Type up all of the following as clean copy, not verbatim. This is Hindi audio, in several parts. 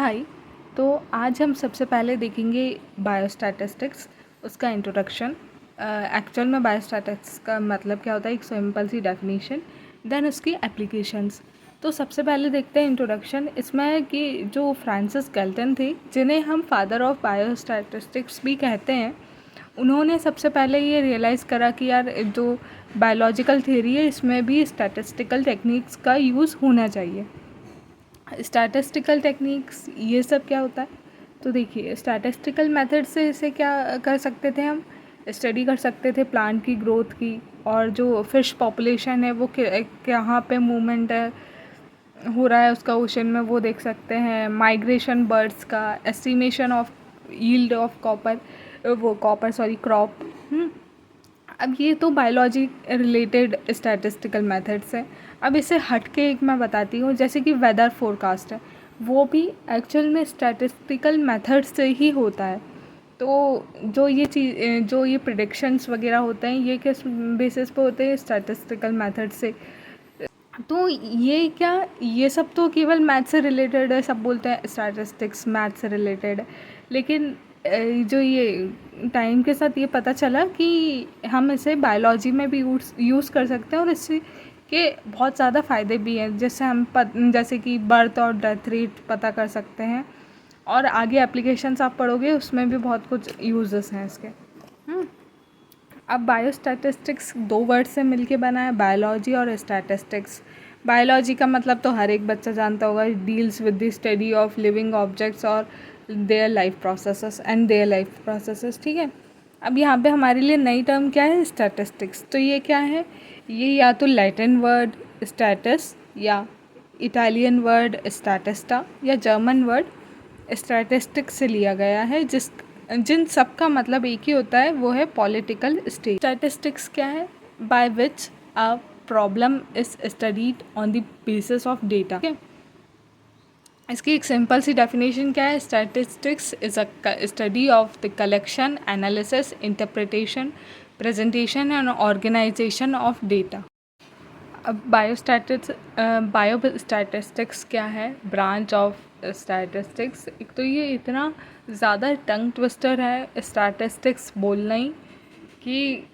हाय। तो आज हम सबसे पहले देखेंगे बायोस्टैटिस्टिक्स, उसका इंट्रोडक्शन। एक्चुअल में बायोस्टैटिस्टिक्स का मतलब क्या होता है, एक सिंपल सी डेफिनेशन, देन उसकी एप्लीकेशंस। तो सबसे पहले देखते हैं इंट्रोडक्शन। इसमें है कि जो फ्रांसिस गैल्टन थे, जिन्हें हम फादर ऑफ बायोस्टैटिस्टिक्स भी कहते हैं, उन्होंने सबसे पहले ये रियलाइज़ करा कि यार जो बायोलॉजिकल थ्योरी है इसमें भी स्टैटिस्टिकल टेक्निक्स का यूज़ होना चाहिए। स्टैटिस्टिकल टेक्निक्स ये सब क्या होता है, तो देखिए स्टैटिस्टिकल मेथड से इसे क्या कर सकते थे, हम स्टडी कर सकते थे प्लांट की ग्रोथ की, और जो फिश पॉपुलेशन है वो कहाँ पे मूवमेंट है हो रहा है उसका ओशन में, वो देख सकते हैं। माइग्रेशन बर्ड्स का, estimation of yield of crop. अब ये तो बायोलॉजी रिलेटेड स्टैटिस्टिकल मेथड्स हैं। अब इसे हट के एक मैं बताती हूँ, जैसे कि वेदर फोरकास्ट है, वो भी एक्चुअल में स्टैटिस्टिकल मेथड से ही होता है। तो जो ये प्रिडिक्शंस वगैरह होते हैं, ये किस बेसिस पे होते हैं, स्टैटिस्टिकल मेथड से। तो ये सब तो केवल मैथ से रिलेटेड है, सब बोलते हैं स्टैटिस्टिक्स मैथ से रिलेटेड है, लेकिन जो ये टाइम के साथ ये पता चला कि हम इसे बायोलॉजी में भी यूज़ कर सकते हैं, और इससे के बहुत ज़्यादा फ़ायदे भी हैं। जैसे कि बर्थ और डेथ रेट पता कर सकते हैं, और आगे एप्लीकेशंस आप पढ़ोगे उसमें भी बहुत कुछ यूजेस हैं इसके। अब बायोस्टैटिस्टिक्स दो वर्ड से मिलके बना है, बायोलॉजी और स्टैटिस्टिक्स। बायोलॉजी का मतलब तो हर एक बच्चा जानता होगा, deals with the study of living objects और देयर लाइफ प्रोसेसेस, ठीक है। अब यहाँ पे हमारे लिए नई टर्म क्या है, स्टैटिस्टिक्स। तो ये क्या है, ये या तो लैटिन वर्ड स्टैटस, या इटालियन वर्ड स्टैटिस्टा, या जर्मन वर्ड स्टैटिस्टिक्स से लिया गया है, जिन सब का मतलब एक ही होता है, वो है पॉलिटिकल स्टेट। स्टैटिस्टिक्स क्या है, by which a problem is studied on the basis of data. ठीक है, इसकी एक सिंपल सी डेफिनेशन क्या है, statistics is a study of the collection, analysis, interpretation, presentation and organisation of data. अब बायोस्टैटिस्टिक्स क्या है, ब्रांच ऑफ स्टैटिस्टिक्स। एक तो ये इतना ज़्यादा टंग ट्विस्टर है स्टैटिस्टिक्स बोलना ही, कि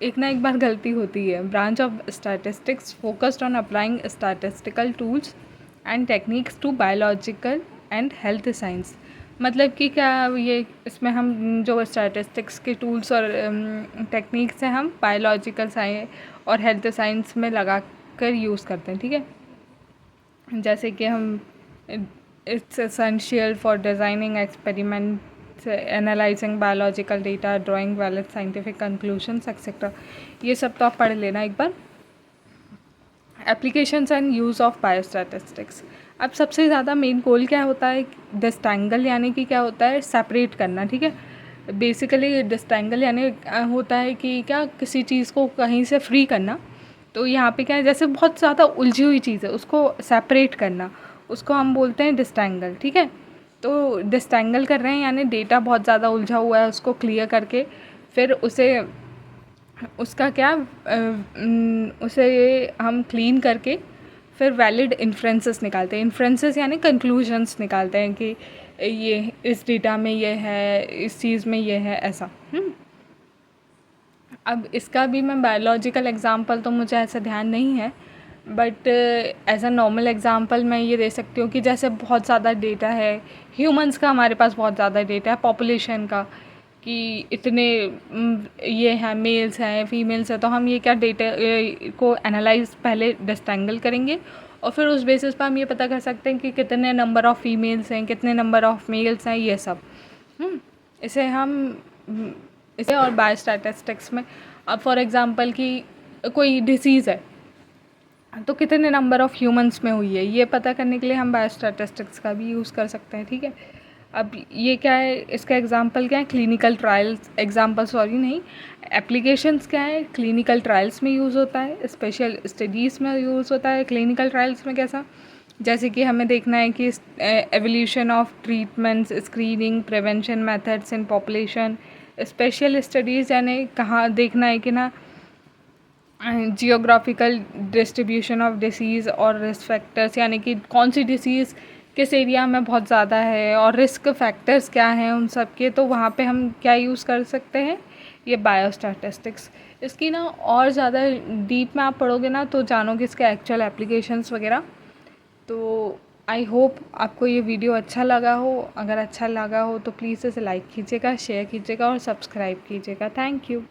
एक ना एक बार गलती होती है। Branch of statistics focused on applying statistical tools and techniques to biological and health science. मतलब कि क्या, ये इसमें हम जो स्टैटिस्टिक्स के टूल्स और टेक्निक्स हैं, हम बायोलॉजिकल साइंस और हेल्थ साइंस में लगा कर यूज़ करते हैं, ठीक है। जैसे कि हम it's essential for designing experiments, analysing biological data, drawing valid scientific conclusions etcetera. ये सब तो आप पढ़ लेना एक बार। Applications and use of biostatistics. अब सबसे ज़्यादा मेन गोल क्या होता है, डिस्टेंगल, यानी कि क्या होता है, सेपरेट करना, ठीक है। बेसिकली डिस्टेंगल यानी होता है कि क्या, किसी चीज़ को कहीं से फ्री करना। तो यहाँ पे क्या है, जैसे बहुत ज़्यादा उलझी हुई चीज़ है, उसको सेपरेट करना, उसको हम बोलते हैं डिस्टेंगल, ठीक है। तो डिस्टेंगल कर रहे हैं, यानी डेटा बहुत ज़्यादा उलझा हुआ है, उसको क्लियर करके फिर उसका क्या उसे हम क्लीन करके फिर वैलिड इन्फ्रेंसेस निकालते हैं। इन्फ्रेंसेस यानी कंक्लूजन्स निकालते हैं कि ये इस डेटा में ये है, इस चीज़ में ये है, ऐसा। अब इसका भी मैं बायोलॉजिकल एग्जांपल तो मुझे ऐसा ध्यान नहीं है, but as a normal example मैं ये दे सकती हूँ कि जैसे बहुत ज़्यादा डेटा है ह्यूमंस का, हमारे पास बहुत ज़्यादा डेटा है पॉपुलेशन का, कि इतने ये हैं, मेल्स हैं, फीमेल्स हैं, तो हम ये क्या डेटा को एनालाइज पहले डिस्टेंगल करेंगे, और फिर उस बेसिस पर हम ये पता कर सकते हैं कि कितने नंबर ऑफ़ फीमेल्स हैं, कितने नंबर ऑफ़ मेल्स हैं, ये सब। इसे हम इसे और बायोस्टैटिस्टिक्स में, अब फॉर एग्ज़ाम्पल कि कोई डिसीज़ है तो कितने नंबर ऑफ़ ह्यूमंस में हुई है, ये पता करने के लिए हम बायोस्टैटिस्टिक्स का भी यूज़ कर सकते हैं, ठीक है। अब ये क्या है, इसका एग्जांपल क्या है, क्लिनिकल ट्रायल्स, एप्लीकेशंस क्या है, क्लिनिकल ट्रायल्स में यूज़ होता है, स्पेशल स्टडीज़ में यूज़ होता है। क्लिनिकल ट्रायल्स में कैसा, जैसे कि हमें देखना है कि evolution of treatments, screening, prevention methods in population. Special studies यानी कहाँ देखना है कि ना, जियोग्राफिकल डिस्ट्रीब्यूशन ऑफ डिसीज़ और रिस्क फैक्टर्स, यानी कि कौन सी डिसीज़ किस एरिया में बहुत ज़्यादा है और रिस्क फैक्टर्स क्या हैं उन सब के, तो वहाँ पे हम क्या यूज़ कर सकते हैं, ये बायोस्टैटिस्टिक्स। इसकी ना और ज़्यादा डीप में आप पढ़ोगे ना तो जानोगे इसके एक्चुअल एप्लीकेशंस वगैरह। तो आई होप आपको ये वीडियो अच्छा लगा हो। अगर अच्छा लगा हो तो प्लीज़ इसे लाइक कीजिएगा, शेयर कीजिएगा और सब्सक्राइब कीजिएगा। Thank you.